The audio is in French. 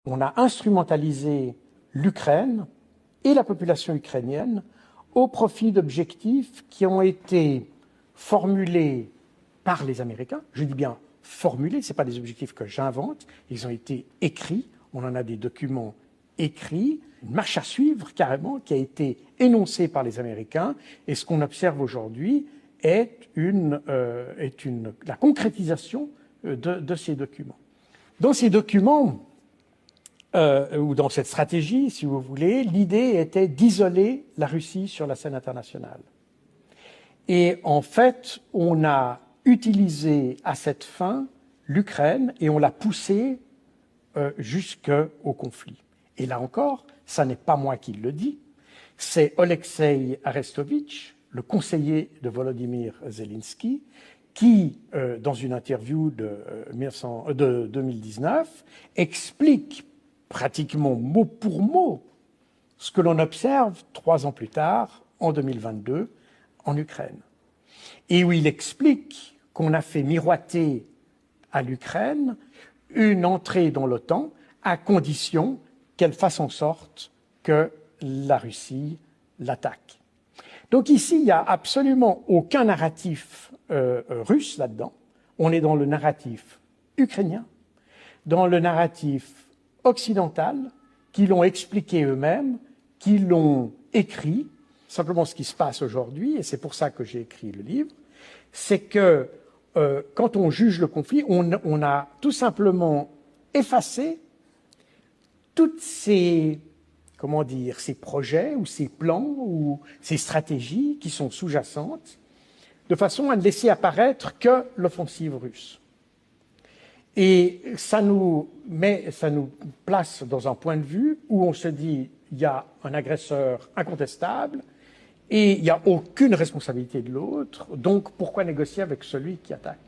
On a instrumentalisé l'Ukraine et la population ukrainienne au profit d'objectifs qui ont été formulés par les Américains. Je dis bien formulés, ce n'est pas des objectifs que j'invente, ils ont été écrits, on en a des documents écrits, une marche à suivre carrément qui a été énoncée par les Américains, et ce qu'on observe aujourd'hui est la concrétisation de ces documents. Dans ces documents, ou dans cette stratégie, si vous voulez, l'idée était d'isoler la Russie sur la scène internationale. Et en fait, on a utilisé à cette fin l'Ukraine et on l'a poussée jusqu'au conflit. Et là encore, ça n'est pas moi qui le dis, c'est Oleksiy Arestovitch, le conseiller de Volodymyr Zelensky, qui, dans une interview de 2019, explique pratiquement mot pour mot ce que l'on observe 3 ans plus tard, en 2022, en Ukraine. Et où il explique qu'on a fait miroiter à l'Ukraine une entrée dans l'OTAN à condition qu'elle fasse en sorte que la Russie l'attaque. Donc ici, il n'y a absolument aucun narratif russe là-dedans. On est dans le narratif ukrainien, dans le narratif occidental, qui l'ont expliqué eux-mêmes, qui l'ont écrit. Simplement, ce qui se passe aujourd'hui, et c'est pour ça que j'ai écrit le livre, c'est que quand on juge le conflit, on a tout simplement effacé toutes ces, comment dire, ces projets ou ces plans ou ces stratégies qui sont sous-jacentes, de façon à ne laisser apparaître que l'offensive russe. Et ça nous place dans un point de vue où on se dit il y a un agresseur incontestable et il n'y a aucune responsabilité de l'autre, donc pourquoi négocier avec celui qui attaque ?